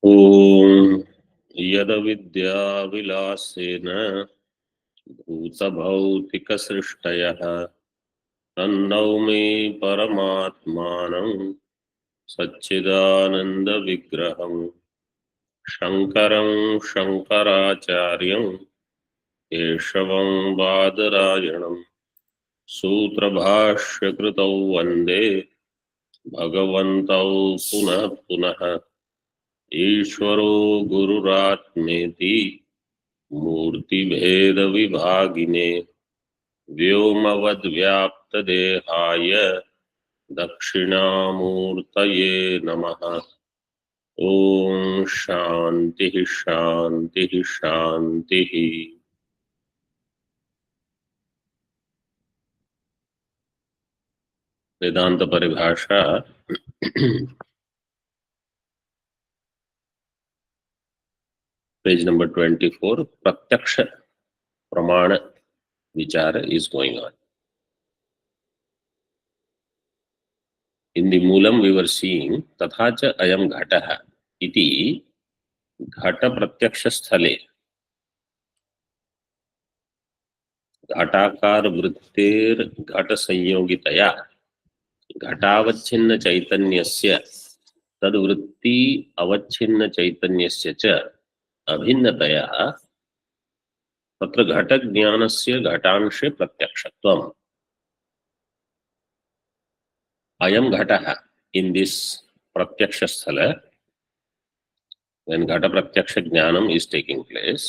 ॐ यदविद्याविलासेन भूतभौतिकसृष्टयः तन्नौमि परमात्मानं सच्चिदानन्दविग्रहम् शङ्करं शङ्कराचार्यं केशवं बादरायणं सूत्रभाष्यकृतौ वन्दे भगवन्तौ पुनः पुनः ईश्वरो गुरुरात्मेति मूर्तिभेदविभागिने व्योमवद्व्याप्तदेहाय दक्षिणामूर्तये नमः। ओम शांति शांति शांति। वेदांत परिभाषा पेज नंबर 24, प्रत्यक्ष प्रमाण विचार is going on. In the Moolam we were seeing तथा च अयम घटः इति घट प्रत्यक्ष स्थले घटाकार वृत्तेर घट संयोगितया घटावच्छिन्न चैतन्यस्य तद्वृत्ति अवच्छिन्न चैतन्यस्य च अभिन्नतया तत्र घट ज्ञानस्य घटांशे प्रत्यक्षत्वम्। अयम घटः, in this प्रत्यक्ष स्थल, when घट प्रत्यक्ष ज्ञानम is taking place,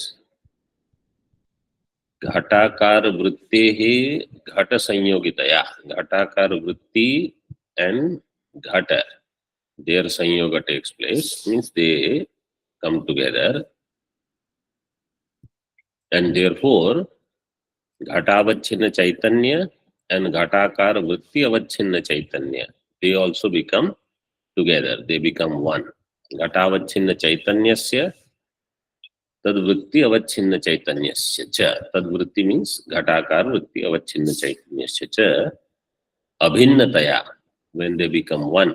घटाकार वृत्तेः घट संयोगितया, घटाकार वृत्ति and घट, their संयोग takes place, means they come together, and therefore घटावच्छिन्न chaitanya and घटाकार वृत्ति अवच्छिन्न chaitanya, they also become together, they become one. घटावच्छिन्न चैतन्यस्य तद्वृत्ति अवच्छिन्न चैतन्यस्य च, तद्वृत्ति means घटाकार वृत्ति अवच्छिन्न चैतन्यस्य च अभिन्नतया, when they become one,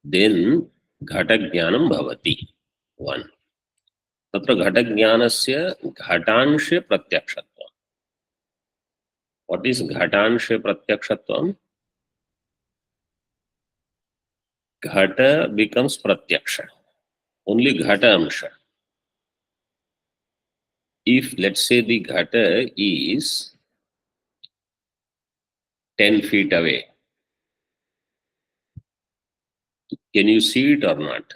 then घट ज्ञानम भवति, one. तत्र घट ज्ञानस्य घटांशे प्रत्यक्षत्वम्. What is घटांशे प्रत्यक्षत्वम्? Ghata becomes pratyaksha, only ghata amsha. If let's say the ghata is 10 feet away, can you see it or not?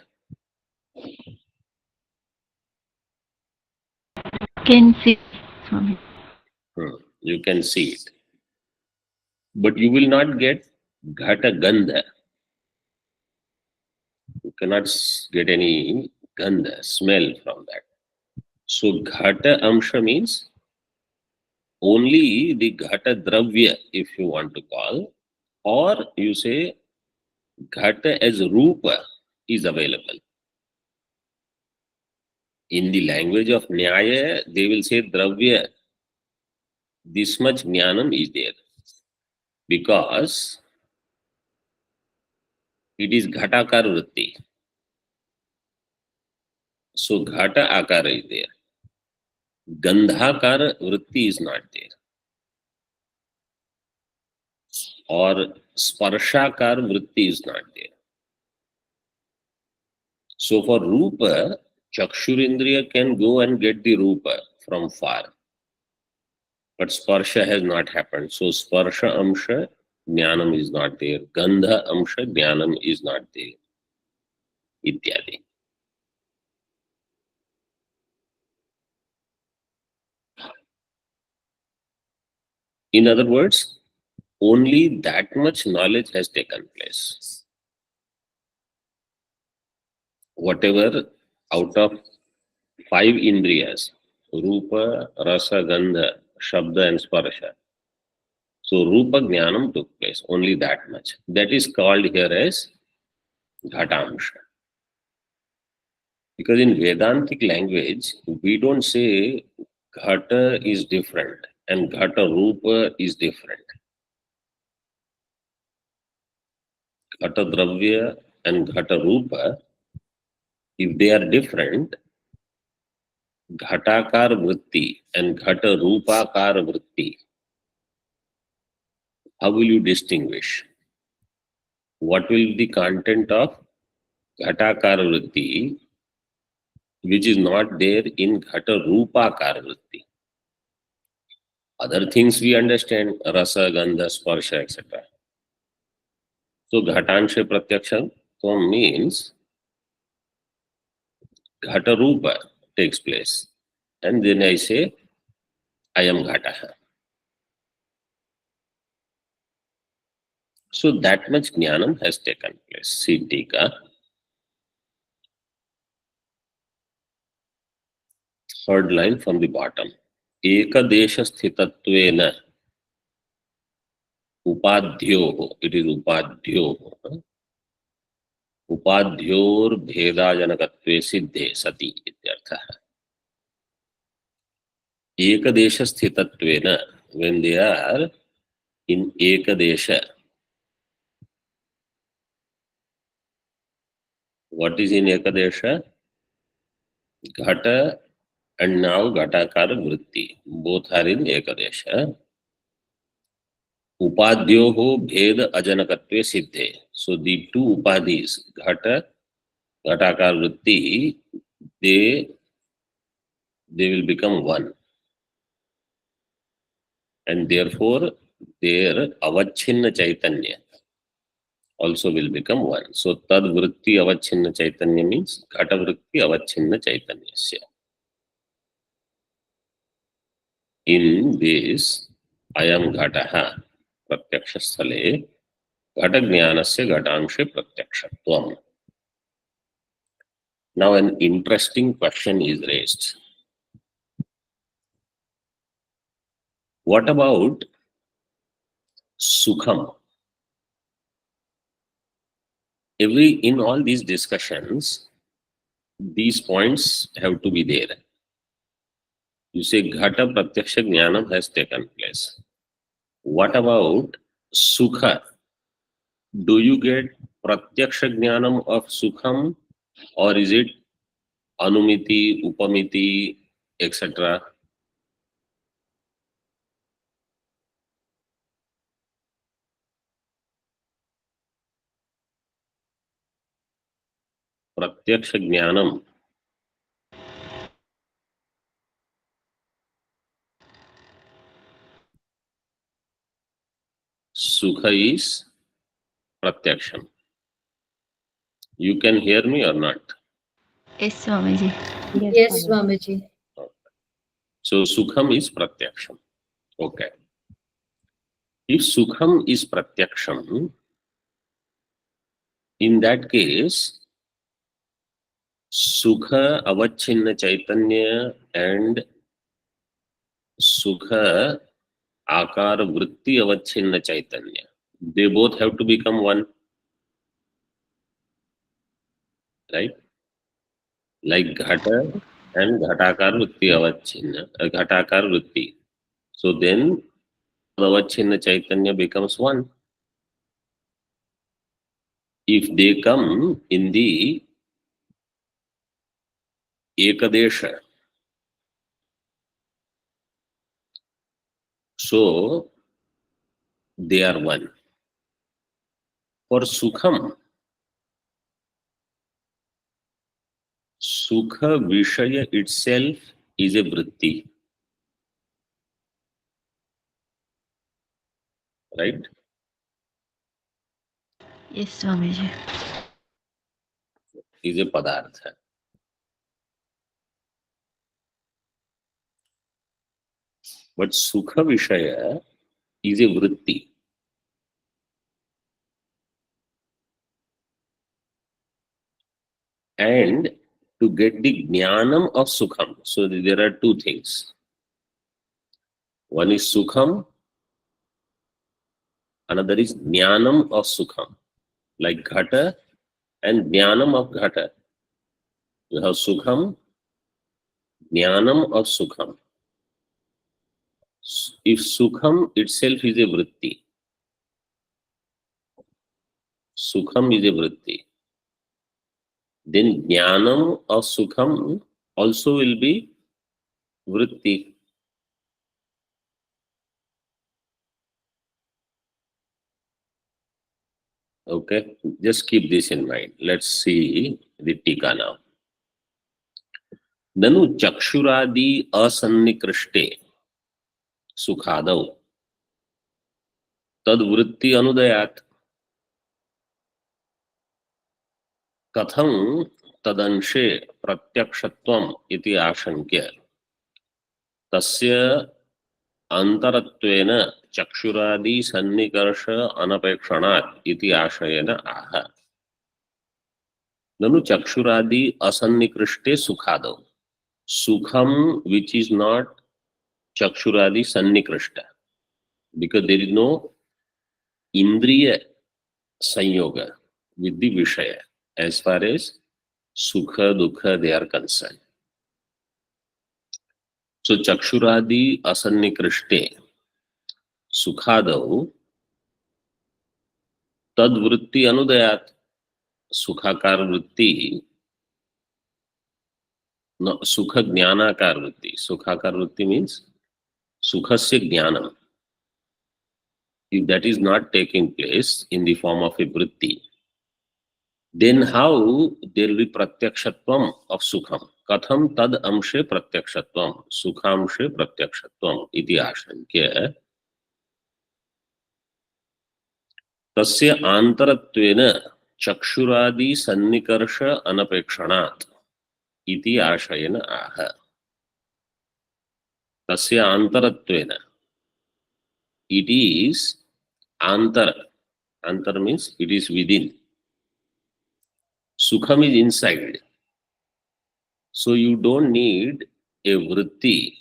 Can see, Swami. You can see it, but you will not get ghata gandha. You cannot get any gandha, smell from that. So ghata amsha means only the ghata dravya, if you want to call, or you say ghata as rupa is available. In the language of Nyaya, they will say dravya, this much jnanam is there, because it is ghatakar vritti. So ghata akara is there. Gandhakar vritti is not there. Or sparshakar vritti is not there. So for rupa, chakshurindriya can go and get the rupa from far. But sparsha has not happened. So sparsha amsha jnanam is not there. Gandha amsha jnanam is not there. Ityadi. In other words, only that much knowledge has taken place. Whatever out of 5 indriyas, rupa, rasa, gandha, shabda and sparsha. So rupa jnanam took place, only that much. That is called here as ghatamsha. Because in Vedantic language, we don't say ghata is different and ghata rupa is different. Ghata dravya and Ghata Rupa, if they are different, Ghatakar Vritti and Ghata Rupakar Vritti, how will you distinguish? What will be the content of Ghatakar Vritti, which is not there in Ghata Rupakar Vritti? Other things we understand, Rasa, Gandha, Sparsha, etc. So Ghatansha Pratyaksha means Ghata Rupa takes place. And then I say, I am Ghataha. So that much Jnanam has taken place. See Tika, third line from the bottom. Ekadesha sthitattvena upadhyoho. It is upadhyoho. Upadhyor bhedajanakatve siddhe sati ityartha. Ekadesha sthitattvena, when they are in Ekadesha. What is in Ekadesha? Ghata and now Ghatakara Vritti. Both are in Ekadesha. Upadhyoho bheda ajanakatve siddhe. So the two upadhis, Ghata, Ghatakara Vritti, they will become one. And therefore their avachinna chaitanya also will become one. So tad vritti avachinna chaitanya means Ghata vritti avachinna chaitanyasya. In this, I am Ghataha Pratyaksha Sthale, Ghata Jnanasya Ghatangshe Pratyakshatvam. Now an interesting question is raised. What about Sukham? In all these discussions, these points have to be there. You say Ghata Pratyaksha Jnanam has taken place. What about Sukha? Do you get Pratyaksha Jnanam of Sukham, or is it Anumiti, Upamiti, etc.? Pratyaksha Jnanam, Sukha is Pratyaksham. You can hear me or not? Yes, Swamiji. Yes, Swamiji. So Sukham is Pratyaksham. Okay. If Sukham is Pratyaksham, in that case, Sukha Avachinna Chaitanya and Sukha Akara Vritti Avachinna Chaitanya, they both have to become one, right? Like Ghata and Ghatakar Vritti Avachinna, Ghatakar Vritti. So then Avachinna Chaitanya becomes one. If they come in the Ekadesha, so they are one. For Sukham, Sukha Vishaya itself is a Vritti, right? Yes, Swamiji. Is a Padartha. But Sukha Vishaya is a Vritti. And to get the Jnanam of Sukham, so there are two things. One is Sukham, another is Jnanam of Sukham, like Ghata and Jnanam of Ghata. You have Sukham, Jnanam of Sukham. If Sukham itself is a Vritti, Sukham is a Vritti. then jnanam of sukham also will be vritti. Okay, just keep this in mind. Let's see the tika now. ननु चक्षुरादि असन्निकृष्टे सुखादौ तद्वृत्ति अनुदयात् कथं तदंशे प्रत्यक्षत्वम् इति आशंक्य तस्य अंतरत्वेन चक्षुरादि सन्निकर्ष अनपेक्षणात् इति आशयेन आह। ननु चक्षुरादि असन्निकृष्टे सुखादौ, सुखम which is not chakshuradi sannikrishta, because there is no indriya sanyoga with the vishaya as far as sukha dukha they are concerned. So chakshuradi asannikrishte sukhadau tad vritti anudayat, sukhakar vritti, no, sukha jnanakar vritti. Sukhakar vritti means sukhasya jnanam. If that is not taking place in the form of a vritti, then how there will be pratyakshatvam of sukham? Katham tad amshe pratyakshatvam, sukhamshe pratyakshatvam iti ashankya tasya antaratvena chakshuradi sannikarsha anapekshanat iti ashayena aha. Tasya antaratvena, it is antar. Antar means it is within. Sukham is inside. So you don't need a vritti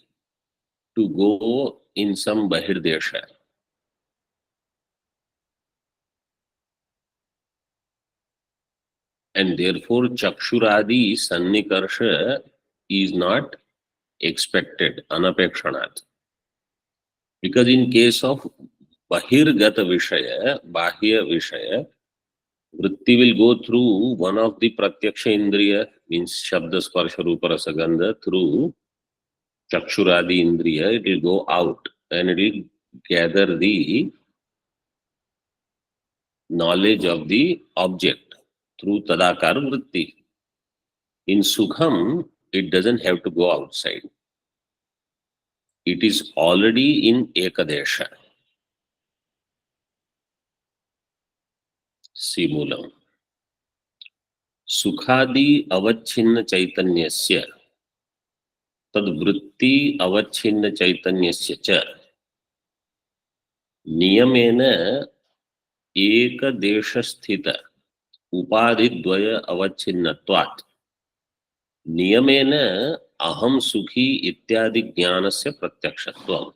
to go in some bahirdesha. And therefore chakshuradi sannikarsha is not expected, anapekshanat. Because in case of bahirgata vishaya, bahya vishaya, vritti will go through one of the pratyaksha indriya, means shabda sparsha rupa rasa gandha, through chakshuradi indriya, it will go out and it will gather the knowledge of the object through tadakar vritti. In sukham, it doesn't have to go outside. It is already in ekadesha. Simulam. Sukhadi avachinna chaitanyasya tad vritti avachinna chaitanyasya cha niyamena ekadesha sthita upadhidvaya avacchinnatvat niyamena aham sukhi ityadi jnanasya pratyakshatvam.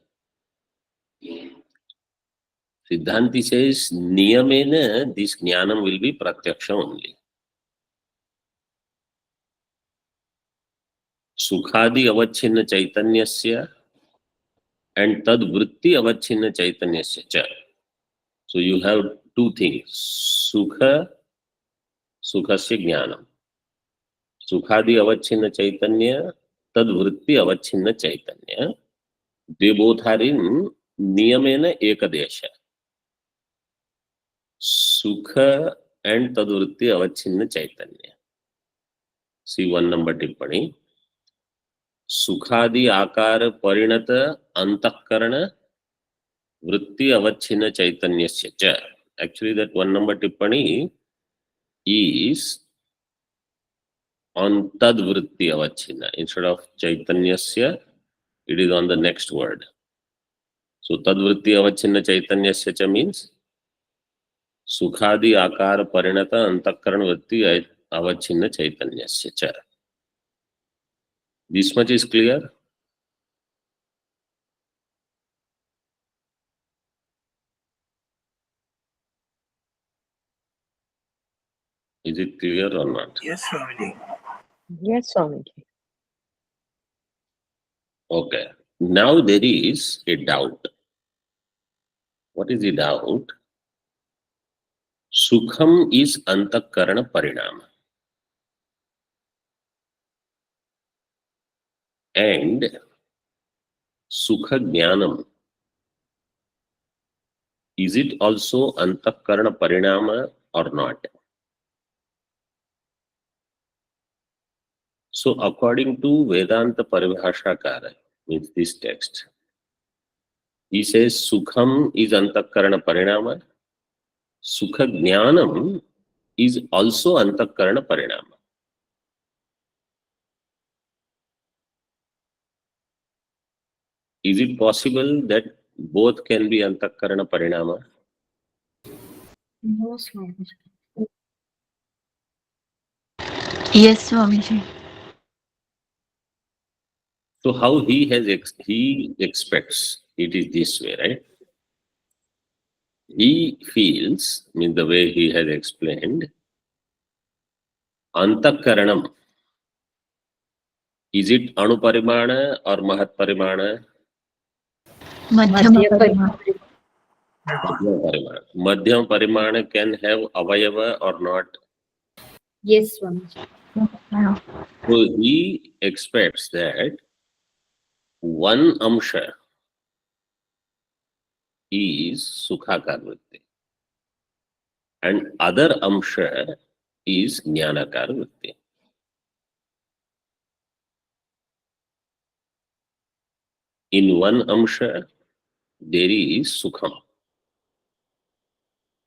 Siddhanti says niyamena this jnanam will be pratyaksha only. Sukhadi avachinna chaitanyasya and tad vritti avachinna chaitanyasya cha. So you have two things, sukha, sukhasya jnanam. Sukhadi avachinna chaitanya, tad vritti avachinna chaitanya. They both are in niyamena ekadesha. Sukha and tad vritti avachinna chaitanya. See one number tippani. Sukhadi akara parinata antakarana vritti avachinna chaitanyasya cha. Actually that one number tippani is on tad vritti avachinna. Instead of chaitanyasya, it is on the next word. So tad vritti avachinna chaitanyasya cha means sukhadi akara parinata antakarana vritti avachinna chaitanyasya cha. This much is clear? Is it clear or not? Yes, Swamiji. Yes, Swamiji. Okay. Now there is a doubt. What is the doubt? Sukham is antakarana parinama. And Sukha Jnanam, is it also Antakarana Parinama or not? So according to Vedanta Paribhasha, means this text, he says Sukham is Antakarana Parinama, Sukha Jnanam is also Antakarana Parinama. Is it possible that both can be Antakarana Parinama? No, Swamiji. Yes, Swamiji. So how he he expects it is this way, right? He feels, I mean the way he has explained, Antakaranam, is it Anuparimana or Mahatparimana? Madhyama Madhya Parima. Madhyam Parimana. Madhyam Parimana can have Avayava or not. Yes, Swamiji. Yeah. So he expects that one Amsha is Sukhakar Vritti and other Amsha is Jnanakar Vritti. In one Amsha, there is Sukham,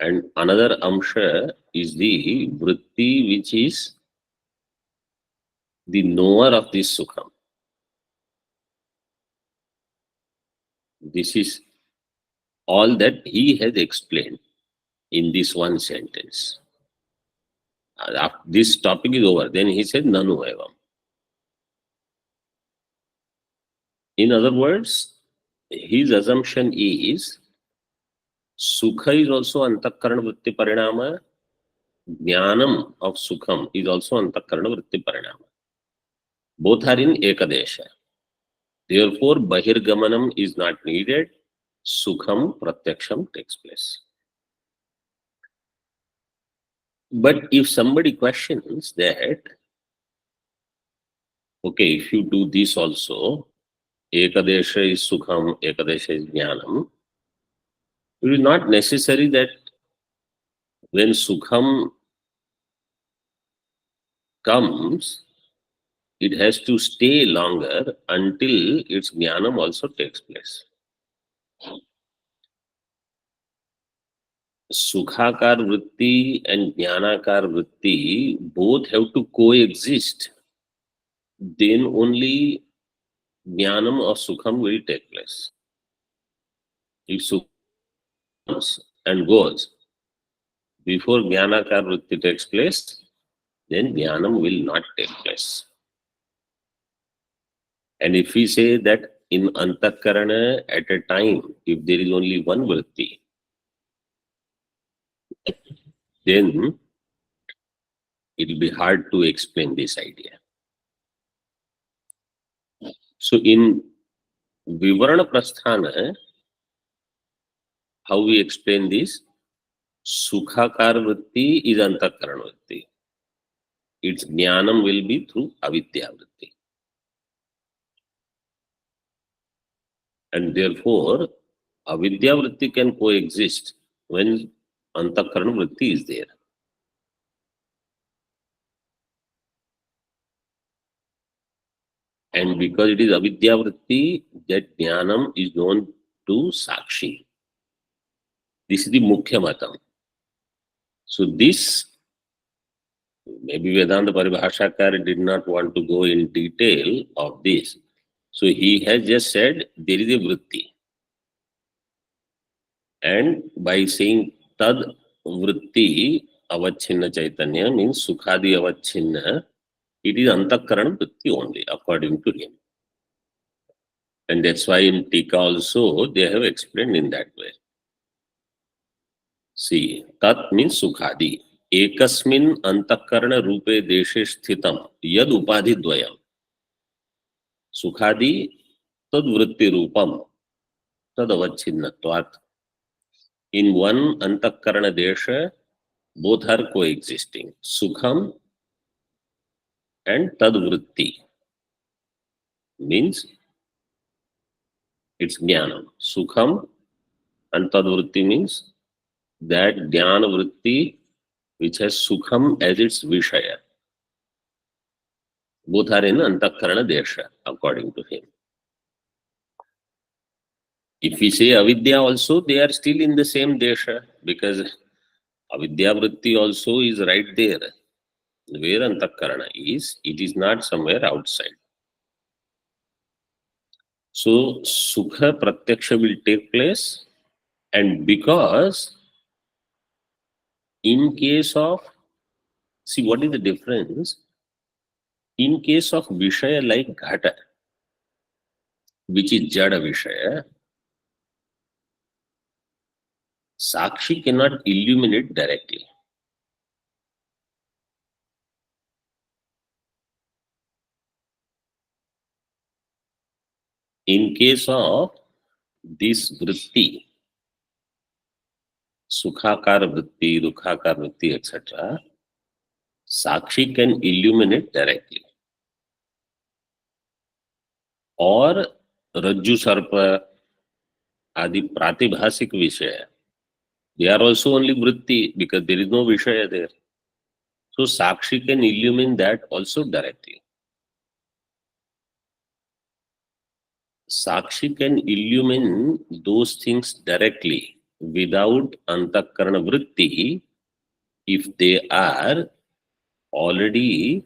and another Amsha is the Vritti, which is the knower of this Sukham. This is all that he has explained in this one sentence. After this topic is over, then he said Nanu Evam. In other words, his assumption is Sukha is also Antakarana Vritti Parinama, Jnanam of Sukham is also Antakarana Vritti Parinama. Both are in Ekadesha. Therefore, Bahirgamanam is not needed. Sukham Pratyaksham takes place. But if somebody questions that, okay, if you do this also, Ekadesha is Sukham, Ekadesha is Jnanam, it is not necessary that when Sukham comes, it has to stay longer until its Jnanam also takes place. Sukhakar Vritti and Jnanakar Vritti both have to coexist. Then only Jnanam or Sukham will take place. If Sukham comes and goes before Jnanakar Vritti takes place, then Jnanam will not take place. And if we say that in Antakarana at a time, if there is only one Vritti, then it will be hard to explain this idea. So in Vivarana Prasthana, how we explain this? Sukhakar Vritti is Antakarana Vritti. Its Jnanam will be through Avidya Vritti. And therefore, Avidya Vritti can coexist when Antakarana Vritti is there. And because it is Avidya Vritti, that Jnanam is known to Sakshi. This is the Mukhya Matam. So this, maybe Vedanta Paribhashakar did not want to go in detail of this. So he has just said there is a Vritti. And by saying Tad Vritti Avachinna Chaitanya means Sukhadi Avachinna, it is Antakarana Vritti only, according to him. And that's why in Tika also they have explained in that way. See, Tat means Sukhadi. Ekasmin Antakarana Rupe Deshe Sthitam Yad Upadhi Dvayam. Sukhadi Tad Vritti Rupam Tad Avacchinnatvat. In one Antakarana Desha, both are coexisting. Sukham and Tad Vritti. means it's jnanam. Sukham and tadvritti means that jnana vritti which has sukham as its vishaya. Both are in antakarana desha, according to him. If we say avidya also, they are still in the same desha, because avidya vritti also is right there. Where antakarana is, it is not somewhere outside. So sukha pratyaksha will take place, and because in case of, see what is the difference? In case of vishaya like ghata, which is jada vishaya, sakshi cannot illuminate directly. In case of this vritti, sukhakar vritti, dukhakar vritti, etc., sakshi can illuminate directly. Or rajju sarpa adi pratibhasik vishaya, they are also only vritti because there is no vishaya there. So sakshi can illumine that also directly. Sakshi can illumine those things directly without antakarana vritti if they are already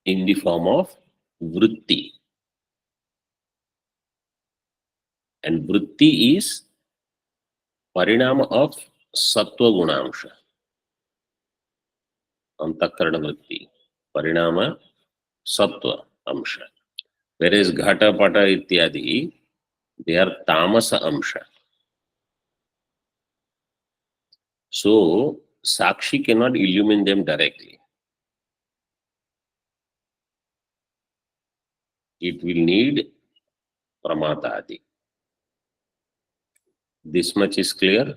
in the form of vritti. And vritti is parinama of sattva gunamsha. Antakarana vritti. Parinama sattva amsha. Whereas ghata, pata, ityadi, they are tamasa amsha. So sakshi cannot illumine them directly. It will need pramata adi. This much is clear?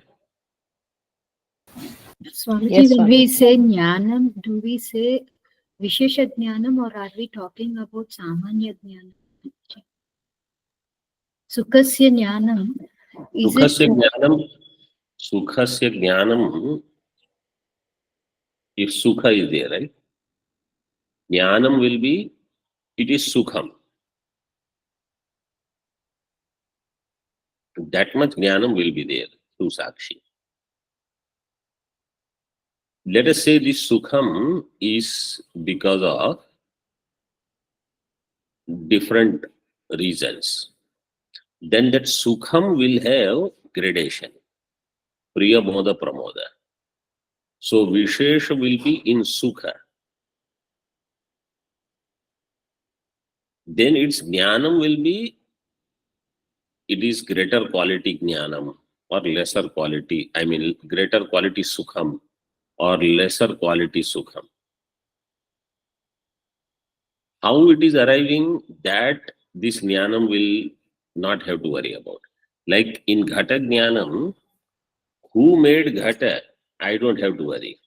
Swamiji, Yes, when Swami. we say jnanam, do we say Vishesha jnanam or are we talking about Samanya jnanam? Sukhasya jnanam, is it Sukhasya jnanam, if sukha is there, right? Jnanam will be, it is sukham. That much jnanam will be there through sakshi. Let us say this sukham is because of different reasons. Then that sukham will have gradation. Priya moda pramoda. So vishesha will be in sukha. Then its jnanam will be, it is greater quality jnanam or lesser quality, I mean greater quality sukham or lesser quality sukham. How it is arriving, that this jnanam will not have to worry about. Like in ghata jnanam, who made ghata? I don't have to worry.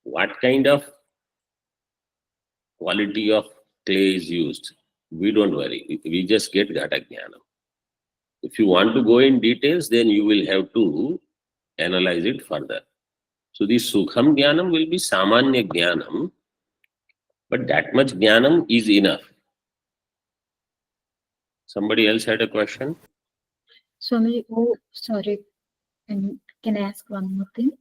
What kind of quality of clay is used? We don't worry. We just get ghata jnanam. If you want to go in details, then you will have to analyze it further. So the sukham jnanam will be samanya jnanam, but that much jnanam is enough. Somebody else had a question? Swamiji? Oh, sorry. And can I ask one more thing?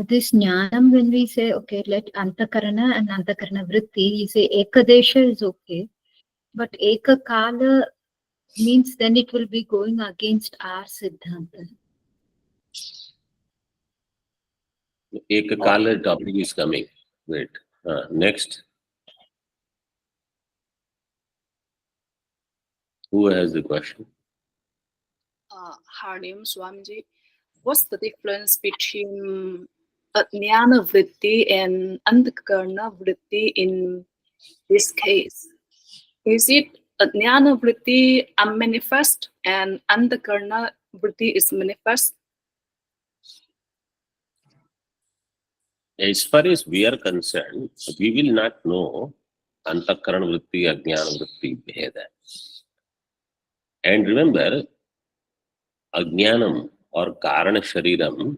This jnanam, when we say, okay, let antakarana and antakarana vritti, you say ekadesha is okay, but ekakala means then it will be going against our siddhanta. Ekakala topic is coming. Wait. Next. Who has the question? Hardim Swamiji, what's the difference between Jnana Vritti and Antakarana Vritti in this case? Is it Jnana Vritti unmanifest and Antakarana Vritti is manifest? As far as we are concerned, we will not know Antakarana Vritti, Ajnana Vritti, Bheda. And remember, Ajnanam or Karana Shariram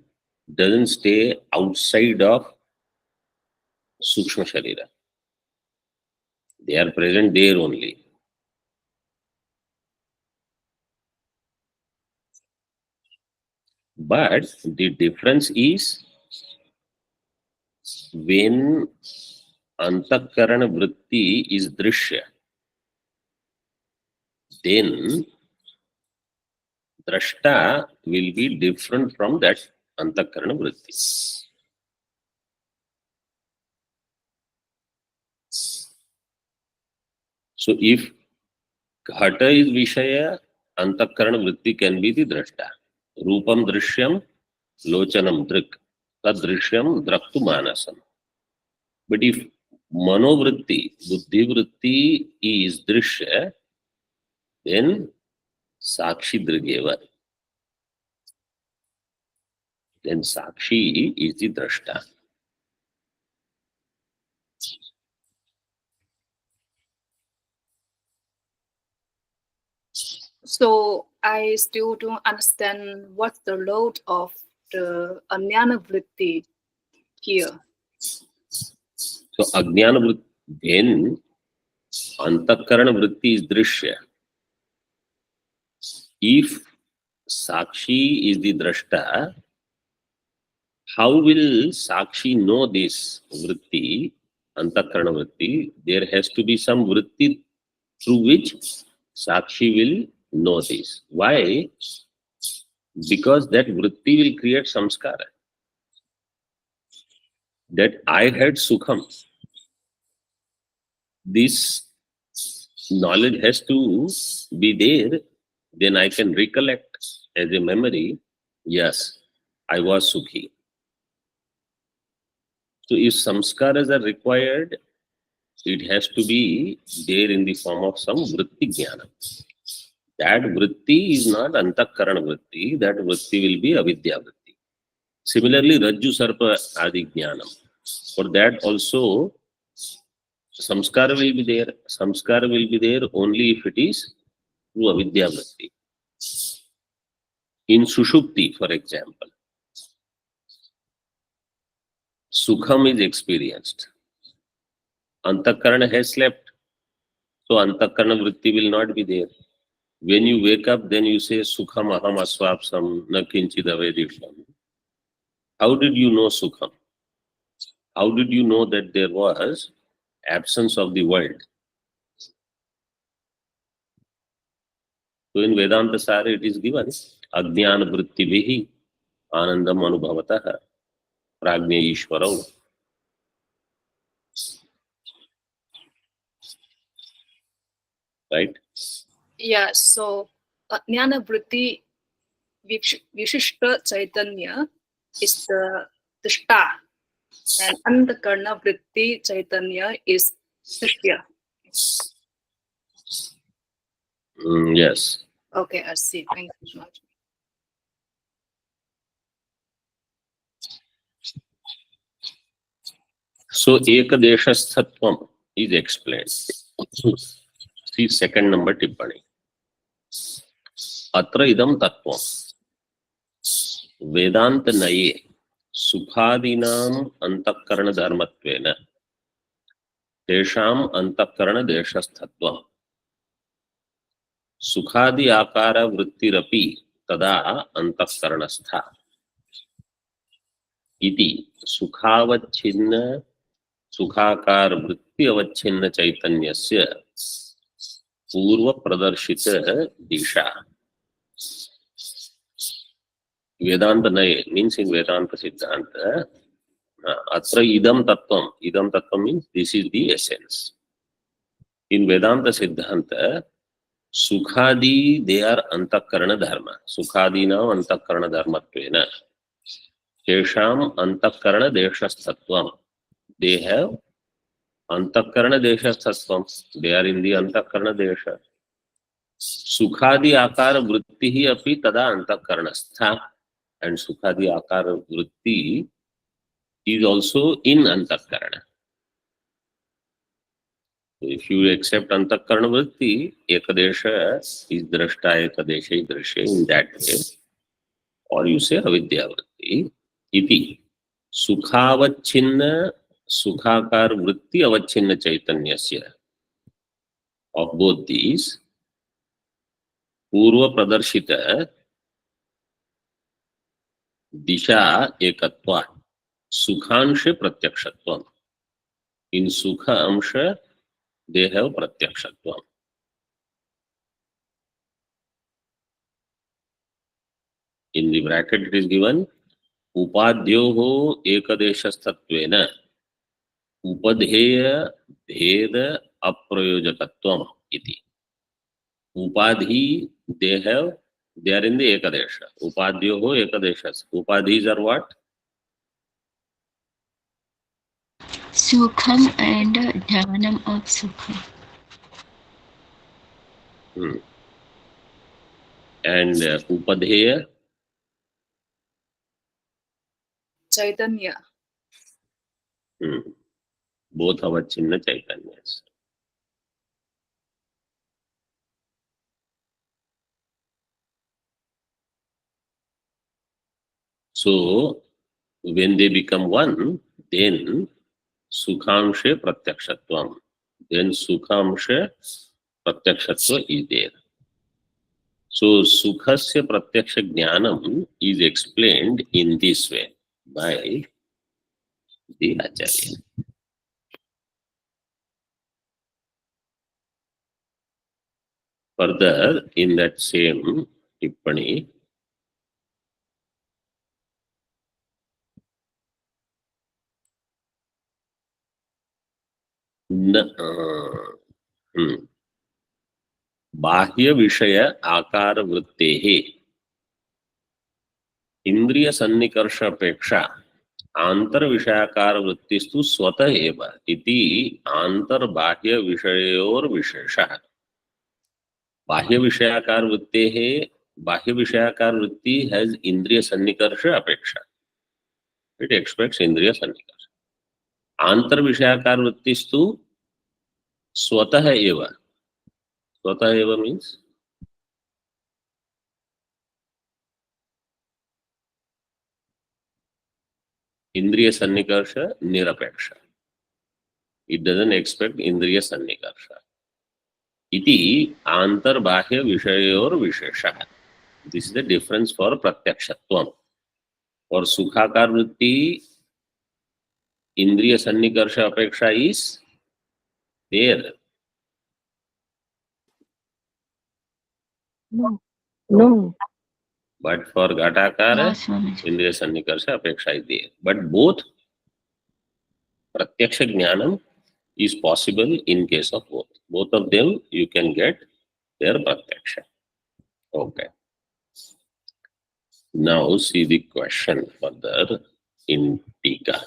doesn't stay outside of Sukshma Sharira. They are present there only. But the difference is when Antakarana Vritti is Drishya, then Drashta will be different from that Antakarana Vritti. So if Ghata is Vishaya, Antakarana Vritti can be the Drashta. Rupam Drishyam, Lochanam Drik, Tadrishyam Draktu Manasam. But if Manovritti, Buddhi Vritti is Drishya, then Sakshi Drigeva. Then Sakshi is the Drashta. So I still don't understand what's the load of the Ajnana Vritti here. So Ajnana Vritti, then Antakarana Vritti is Drishya. If Sakshi is the Drashta, how will Sakshi know this Vritti, Antakarana Vritti? There has to be some Vritti through which Sakshi will know this. Why? Because that Vritti will create samskara. That I had Sukham. This knowledge has to be there, then I can recollect as a memory, yes, I was Sukhi. So if samskaras are required, it has to be there in the form of some vritti jnana. That vritti is not antakarana vritti, that vritti will be avidya vritti. Similarly, rajju sarpa adi jnanam. For that also, samskara will be there. Samskara will be there only if it is through avidya vritti. In sushupti, for example, sukham is experienced. Antakarana has slept, so antakarana vritti will not be there. When you wake up, then you say sukham aham asvapsam na kinchid avedisham. How did you know sukham? How did you know that there was absence of the world? So in Vedanta Sara it is given Ajnana Vritti Vihi Anandam Anubhavataha Prajna Ishvarau. Right? Yeah, so Jnana Vritti Vishishta Chaitanya is the star, and Antakarana Vritti Chaitanya is Drishya. Yes. Okay, I see. Thank you so much. So Ekadeshasthatvam is explained. See second number tippani. Atra idam tattvam. Vedanta naye Sukhadinam antakarana dharmatvena Tesham antakarana deshasthatvam. Sukhadi akara vrittirapi tada antakaranastha. Iti sukhavachinna सुखाकार वृत्ति अवच्छिन्न चैतन्यस्य पूर्व प्रदर्शित दिशा. वेदांत नये means in Vedanta Siddhanta, atra idam tattvam means this is the essence. In Vedanta Siddhanta, sukhadi they are antakarana dharma. Sukhadi now antakarana dharmatvena. Tesham antakarana deshasthatvam. They have Antakarana Desha Sattvam. They are in the Antakarana Desha. Sukhadi Akara Vritti api tada Antakaranastha. And Sukhadi Akara Vritti is also in Antakarana. If you accept Antakarana Vritti, Ekadesha is Drashta, Ekadesha is Drashya in that way. Or you say Avidya Vritti, Iti. Sukhavachinna, Sukhakar Vritti Avachinna Chaitanyasya. Of both these, Purva Pradarshita Disha Ekatva, Sukhansha Pratyakshatvam. In Sukha Amsha, they have Pratyakshatvam. In the bracket it is given, Upadyoho Ekadeshastattvena Upadheya Bheda Aprayojakatvam iti. Upadhi, they are in the Ekadesha. Upadyoho Ekadeshas. Upadhis are what? Sukham and Dhyanam of Sukham. And Upadheya, Chaitanya. both Avachinna Chaitanyas. So, when they become one, then Sukhamshe Pratyakshatvam. Then Sukhamshe Pratyakshatva is there. So, Sukhasya Pratyaksha Jnanam is explained in this way by the Acharya. Further, in that same Tippani, बाह्य विषय आकार वृत्तेः इंद्रिय सन्निकर्ष अपेक्षा आंतर विषयाकार वृत्तिस्तु स्वतः एव इति आंतर बाह्य विषयोर विशेषः. बाह्य विषयाकार वृत्तेः, बाह्य विषयाकार वृत्ति हैज इंद्रिय सन्निकर्ष अपेक्षा, इट एक्सपेक्ट्स इंद्रिय सन्निकर्ष. आंतर विषयाकार वृत्तिस्तु स्वतः एव. स्वतः एव मीन्स इंद्रिय सन्निकर्ष निरपेक्ष. It doesn't expect इंद्रिय सन्निकर्ष. इति आंतर बाह्य विषयोर विशेषः. This is the difference for प्रत्यक्षत्वम. और सुखाकार वृत्ति इंद्रिय सन्निकर्ष अपेक्षा is there. No. But for घटाकार No, Swamiji. इंद्रिय सन्निकर्ष अपेक्षा is there. But both प्रत्यक्ष ज्ञानम is possible in case of both. Both of them you can get their pratyaksha. Okay. Now see the question further in Tika.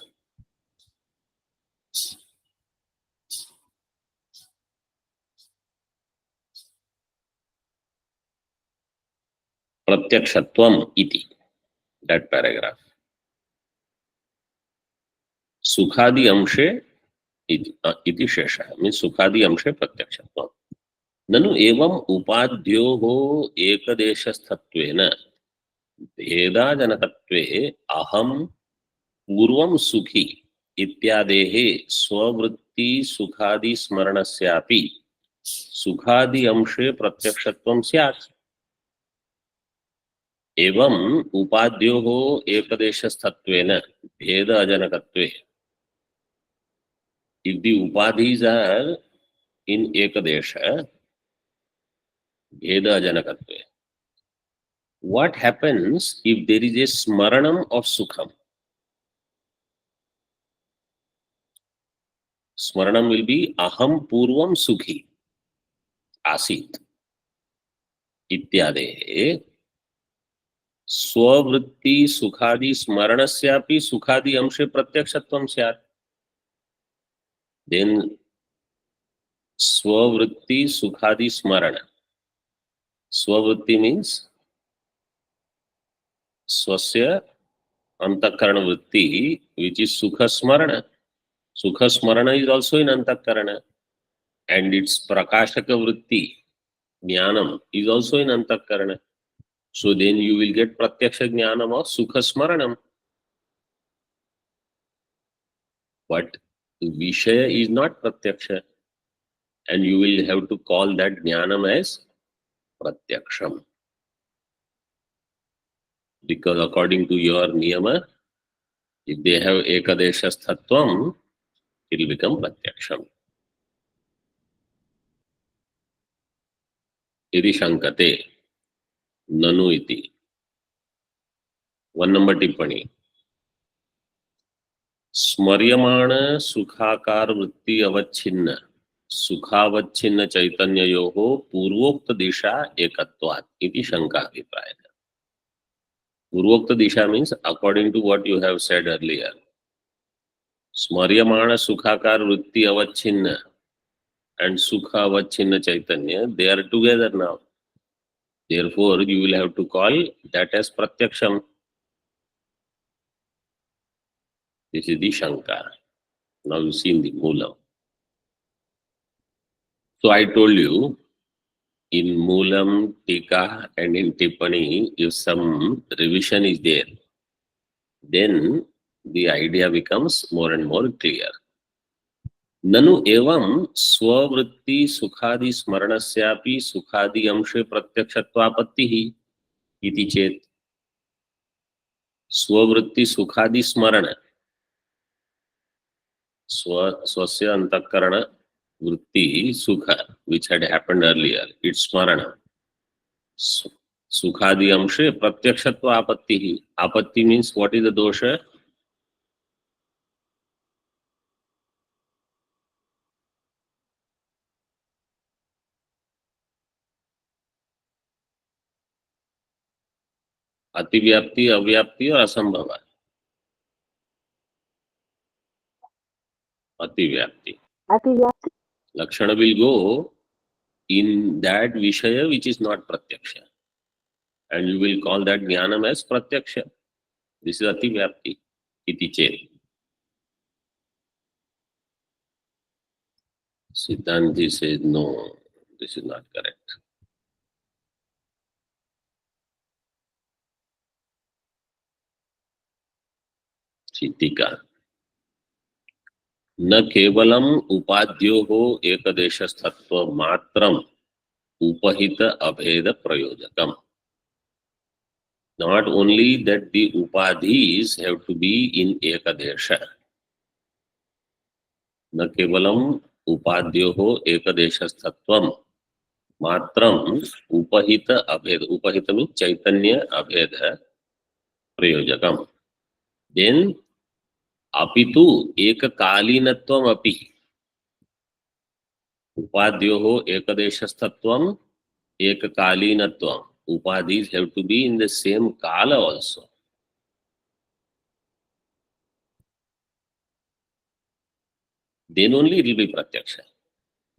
Pratyakshatvam iti. That paragraph. Sukhadi amshe iti shesha. Means sukhadi amshe pratyakshatvam. ननु एवं उपाद्योः एकदेशस्थत्वेन भेदाजनकत्वे अहम पूर्वं सुखी इत्यादेः स्ववृत्ति सुखादि स्मरणस्यापि सुखादि अंशे प्रत्यक्षत्वं स्यात्. एवं उपाद्योः एकदेशस्थत्वेन भेद अजनकत्वे. If the upadhis are in ekadesha, bheda ajanakatve. What happens if there is a smaranam of sukham? Smaranam will be aham purvam sukhi asit ityade. स्ववृत्ति सुखादि स्मरणस्यापि सुखादि अंशे प्रत्यक्षत्वं स्यात्. Then स्ववृत्ति सुखादि स्मरण. स्ववृत्ति means स्वस्य antakarana vritti, which is sukha smarana. Sukha smarana is also in antakarana, and its prakashaka vritti, jnanam, is also in antakarana. So then you will get pratyaksha jnanam of sukha smaranam. But Vishaya is not pratyaksha, and you will have to call that jnanam as pratyaksham. Because according to your niyama, if they have ekadesha sthatvam, it will become pratyaksham. Iti shankate, nanu iti. 1 number tippani. स्मर्यमाण सुखाकार वृत्ति अवच्छिन्न सुखावच्छिन्न चैतन्ययोः पूर्वोक्त दिशा एकत्वात् इति शंका अभिप्राय. पूर्वोक्त दिशा means according to what you have said earlier. स्मर्यमाण सुखाकार वृत्ति अवच्छिन्न and sukha avachinna chaitanya, they are together now. Therefore, you will have to call that as pratyaksham. This is the shanka. Now you see in the moolam. So I told you, in moolam, tika, and in tippani, if some revision is there, then the idea becomes more and more clear. Nanu evam swavritti sukhadi smaranasyapi sukhadi amshe pratyakshattvapattihi iti chet. Swavritti sukhadi smarana. Swasya antakarana vritti sukha, which had happened earlier, it's smarana. Sukhadi amshe pratyakshatva apattihi. Apatti means what is the dosha? Ativyapti, avyapti or asambhava? Ativyapti. Ativyapti. Lakshana will go in that vishaya which is not pratyaksha. And you will call that jnanam as pratyaksha. This is ativyapti. Iti chet. Siddhanti says no, this is not correct. Tika. न केवलम उपाध्योः एकदेशस्थत्व मात्रम उपहित अभेद प्रयोजकम. Not only that the upadhis have to be in ekadesha. न केवलम उपाध्योः एकदेशस्थत्वम मात्रम उपहित अभेद. उपहित means chaitanya abheda प्रयोजकम. Then अपितु एककालीनत्वम अपि. उपाध्योः एकदेशस्थत्वम एककालीनत्वम. Upadhis have to be in the same kala also. Then only it will be pratyaksha.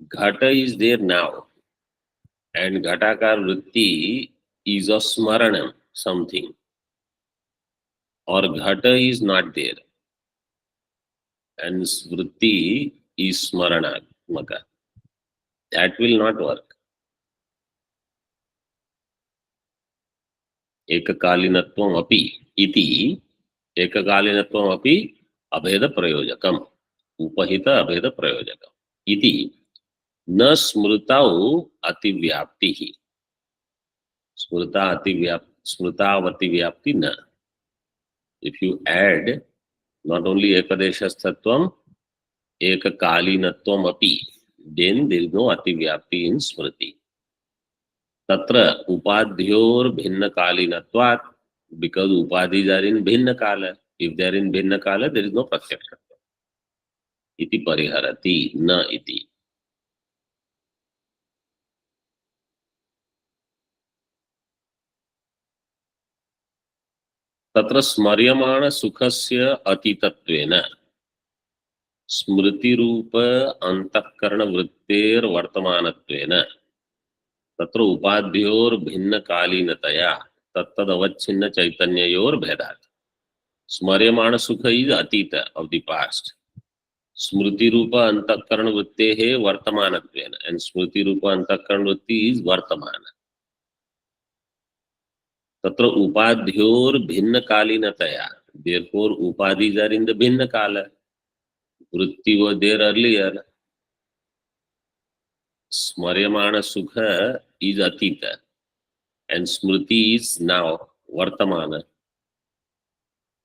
Ghata is there now, and ghatakar vritti is a smaranam, something. Or ghata is not there, and vritti is smaranatmaka. That will not work. Ekakalinatvam api iti ekakalinatvam api abheda prayojakam. Upahita abheda prayojakam. Iti न स्मृताउ अतिव्याप्ति. स्मृतावतिव्याप्ति न. If you add not only ekadeshasthatvam, ekakalinatvam api, then there is no ativyapti in smriti. Tatra upadhyor bhinna kalinatvat, because upadhis are in bhinna kala. If they are in bhinna kala, there is no pratyaksha. Iti pariharati na iti. तत्र स्मर्यमाण सुखस्य अतीतत्वेन स्मृति रूप अंतःकरण वृत्तेर वर्तमानत्वेन तत्र उपाध्योर भिन्न कालीनतया तत्तदवच्छिन्न चैतन्ययोर भेदात्. Smaryamana Sukha is Atita of the past. Smriti Rupa Antakarana Vrittehe Vartamanatvena. And Smriti Rupa Antakarana Vritti is Vartamana. Tatra Upadhyor Bhinna Kalinataya. Therefore, Upadhis are in the Bhinna Kala. Vritti was there earlier. Smaryamana Sukha is Atita. And Smriti is now Vartamana.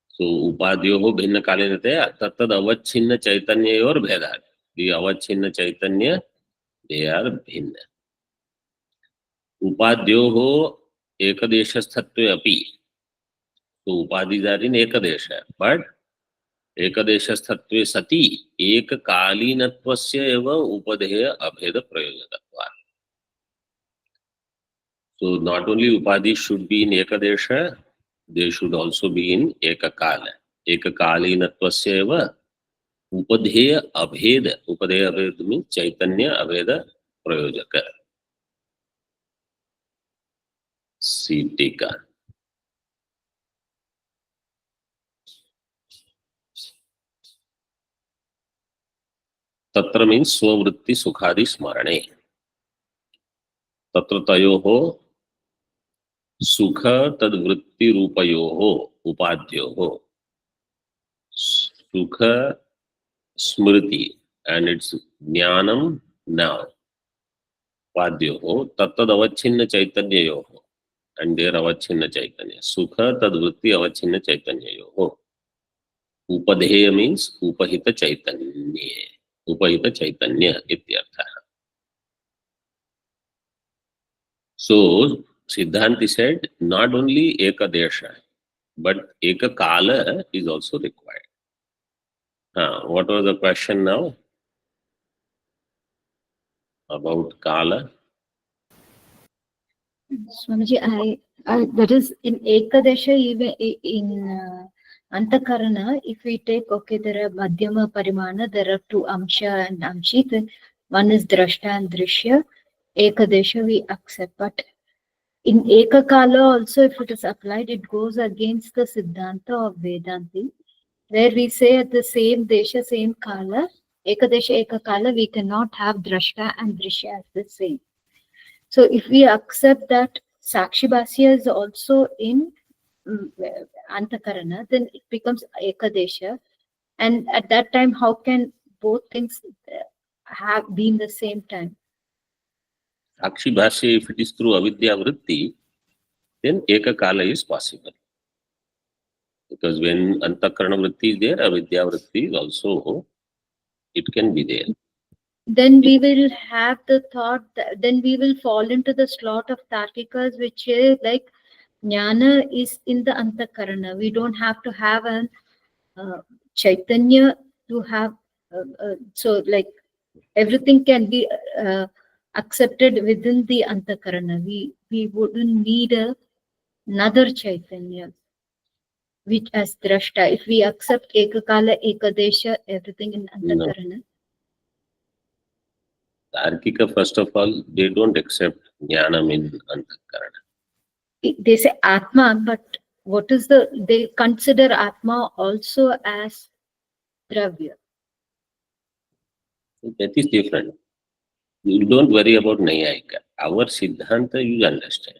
So Upadhyoho Bhinna Kalinataya. Tattad Avachinna Chaitanya or Bhedat. The Avachinna Chaitanya, they are Bhinna. Upadhyoho Ekadeshasthatve api. So Upadhis are in Ekadesha. But Ekadeshasthatve sati Ekakalinattvasya eva Upadheya Abheda Prayojakatva. So not only Upadhis should be in Ekadesha, they should also be in Ekakala. Ekakalinattvasya eva Upadheya Abheda. Upadheya Abheda means Chaitanya Abheda Prayojaka. See Tika. Tatra means Swavritti Sukhadi Smarane. Tatra Tayoho Sukha Tadvritti Rupayoho Upadhyoho. Sukha Smriti and it's Jnanam now. Upadhyoho Tattad Avachinna Chaitanya Yoho. And there Avachinna Chaitanya. Sukha Tadvritti Avachinna Chaitanya Yoho. Upadheya means Upahita Chaitanya. Upahita Chaitanya ityartha. So Siddhanti said not only Ekadesha but Ekakala is also required. What was the question now about Kala? Swamiji, that is in Ekadesha, even in Antakarana, if we take, okay, there are Madhyama Parimana, there are two Amsha and Amshit, one is Drashta and Drishya. Ekadesha we accept, but in Ekakala also, if it is applied, it goes against the Siddhanta of Vedanti, where we say at the same Desha, same Kala, Ekadesha, Ekakala, we cannot have Drashta and Drishya as the same. So if we accept that Sakshi Bhasya is also in Antakarana, then it becomes Ekadesha. And at that time, how can both things have been the same time? Sakshi Bhasya, if it is through Avidya Vritti, then Ekakala is possible. Because when Antakarana Vritti is there, Avidya Vritti is also, it can be there. Then we will have the thought, then we will fall into the slot of Tarkikas, which is like Jnana is in the Antakarana. We don't have to have an Chaitanya to have, so like everything can be accepted within the Antakarana. We wouldn't need another Chaitanya, which as Drashta. If we accept Ekakala, Ekadesha, everything in Antakarana. No. Tarkika, first of all, they don't accept Jnanam in Antakarana. They say Atma, but what is they consider Atma also as Dravya. That is different. You don't worry about Nayayika. Our Siddhanta, you understand.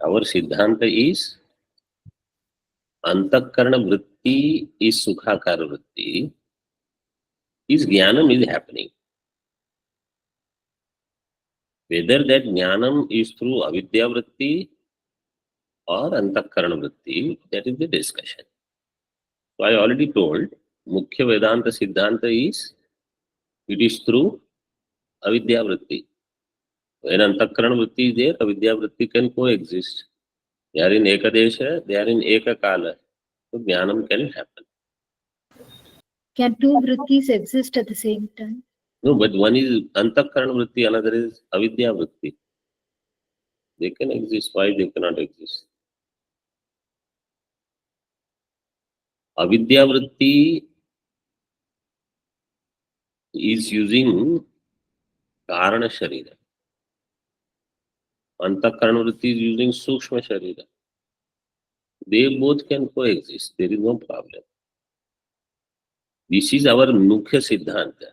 Our Siddhanta is Antakarana Vritti is Sukhakara Vritti. Is Jnanam is happening. Whether that Jnanam is through Avidya Vritti or Antakarana Vritti, that is the discussion. So I already told, Mukhya Vedanta Siddhanta is, it is through Avidya Vritti. When Antakarana Vritti is there, Avidya Vritti can coexist. They are in Ekadesha, they are in Ekakala. So Jnanam can happen. Can two vrittis exist at the same time? No, but one is Antakarana Vritti, another is Avidya Vritti. They can exist. Why they cannot exist? Avidya Vritti is using Karana Sharira. Antakarana Vritti is using Sukshma Sharira. They both can coexist. There is no problem. This is our Mukhya Siddhanta.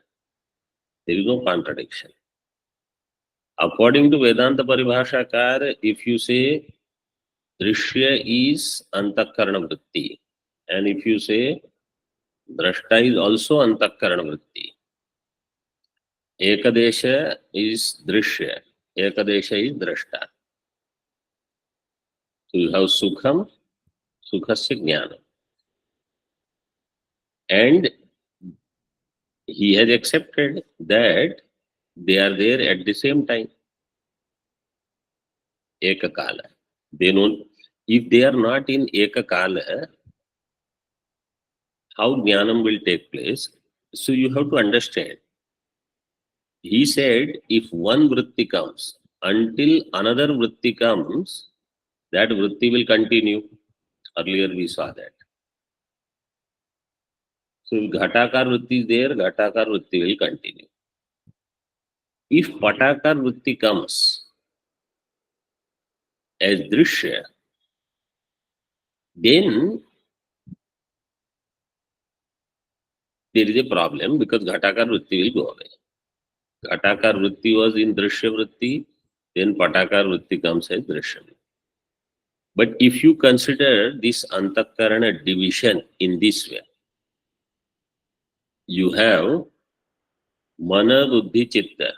There is no contradiction. According to Vedanta Paribhasha, if you say Drishya is Antakarana Vritti, and if you say Drashta is also Antakarana Vritti, Ekadesha is Drishya, Ekadesha is Drashta. So you have Sukham, Sukhasya Jnanam. And he has accepted that they are there at the same time. Ekakala. They know if they are not in Ekakala, how Jnanam will take place. So you have to understand. He said, if one vritti comes, until another vritti comes, that vritti will continue. Earlier we saw that. So if Ghatakar vritti is there, Ghatakar vritti will continue. If Patakar vritti comes as Drishya, then there is a problem because Ghatakar vritti will go away. Ghatakar vritti was in Drishya vritti, then Patakar vritti comes as Drishya vritti. But if you consider this Antakarana division in this way, you have Mana Buddhi Chitta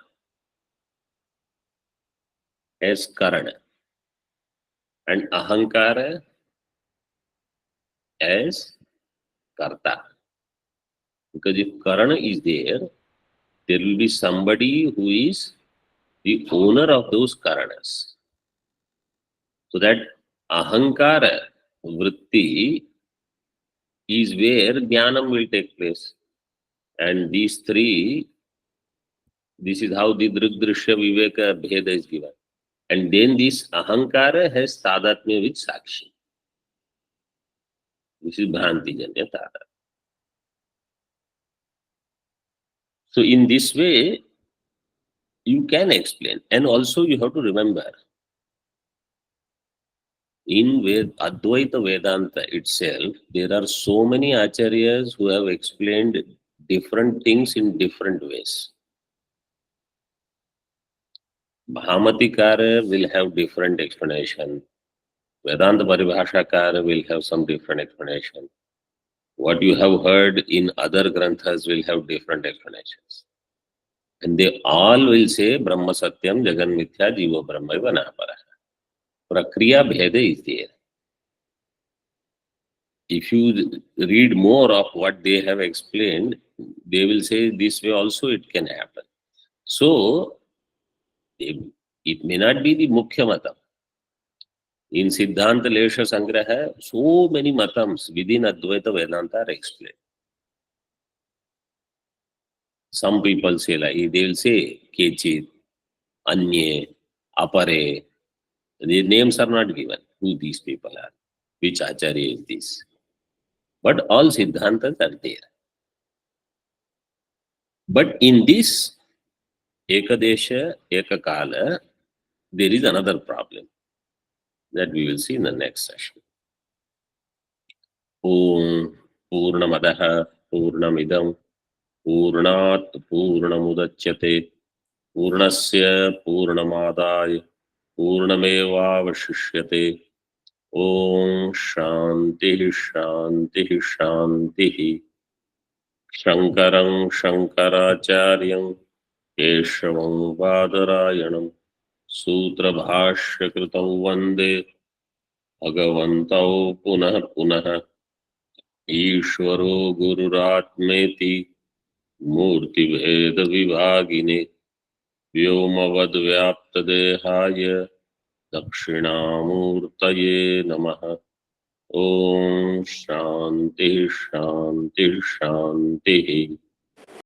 as Karana and Ahankara as Karta. Because if Karana is there, there will be somebody who is the owner of those Karanas. So that Ahankara Vritti is where Jnanam will take place. And these three, this is how the Drigdrishya Viveka Bheda is given. And then this Ahankara has Tadatmya with Sakshi. This is Bhranti Janya Tadat. So in this way, you can explain. And also you have to remember, in Advaita Vedanta itself, there are so many acharyas who have explained different things in different ways. Bhamatikara will have different explanation. Vedanta Paribhashakara will have some different explanation. What you have heard in other granthas will have different explanations. And they all will say Brahma Satyam, Jagan Mithya, Jiva Brahma Vanapara. Prakriya Bheda is there. If you read more of what they have explained, they will say this way also it can happen. So, it may not be the Mukhya Matam. In Siddhanta Lesha Sangraha, so many matams within Advaita Vedanta are explained. Some people say like, they will say Kechit, Anye, Apare. The names are not given, who these people are, which Acharya is this. But all Siddhantas are there. But in this Ekadesha, Ekakala, there is another problem that we will see in the next session. Om Purnamadaha Purnamidam Purnat Purnamudachyate Purnasya Purnamadaya Purnamevavashishyate. Om Shanti Shanti Shanti. Shankaram Shankaracharyam Keshavam Vadarayanam Sutra Bhashya Kritam Vande Bhagavantau Punah Punah Ishvaro Gururatmeti Murti Veda Vibhagine Vyomavad Vyapta Dehaya Dakshinamurtaye Namaha. Om Shanti Shanti Shanti.